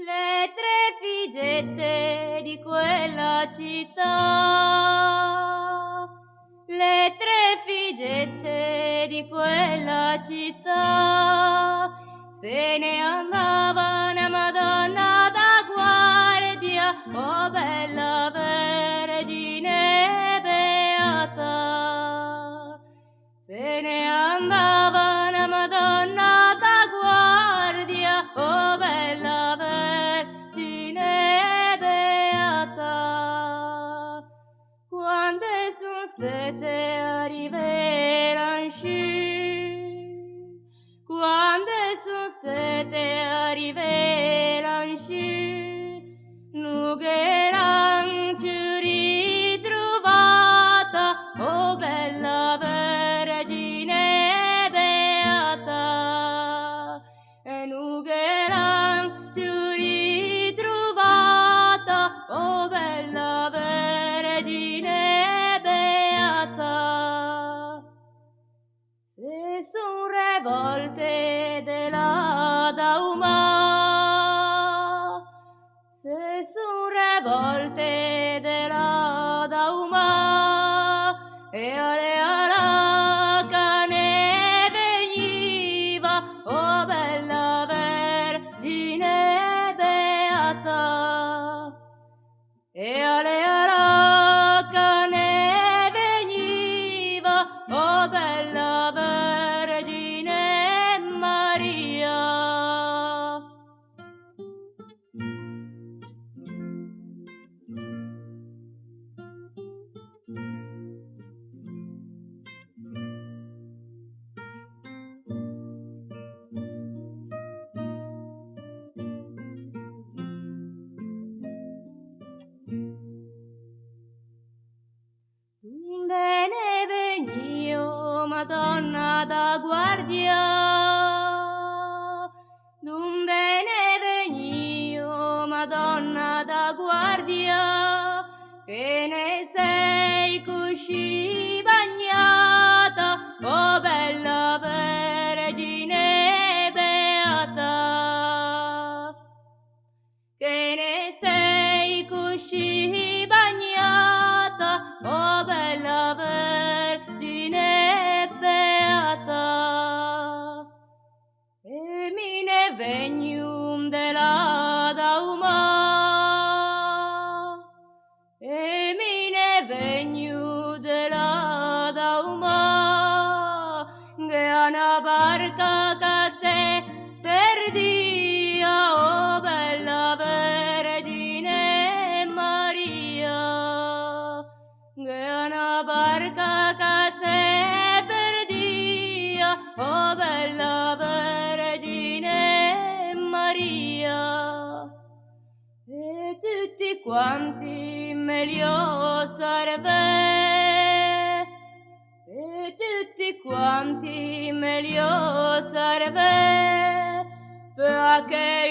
Le tre figette di quella città, le tre figette di quella città, se ne andavano a Madonna da guardia, oh bella Vergine beata. Se ne andavano a Madonna da guardia, oh bella Vergine beata. Quando sono state a Riveranci, quando sono state a Riveranci, Nugheran ci ritrovata, oh bella Vergine beata. E Nugheran ci ritrovata, oh bella Vergine beata. Se son revolte della Dauma, se son revolte della Dauma, e ale ara ne veniva, oh bella Vergine beata. E ale ara ne veniva, oh bella Vergine Maria. Donde ne venio, Madonna da guardia, donde ne venio, Madonna da guardia, che ne sei così bagnata, oh bella Vergine beata. Che ne sei così bagnata, oh bella Vergine beata. E mi ne venium della Dauma, e mi ne veniu della Dauma, che a una barca che se perdia, oh bella Vergine Maria, che a una barca che se perdia, oh bella Vergine Maria. E tutti quanti me li osservé, e tutti quanti me li osservé, perché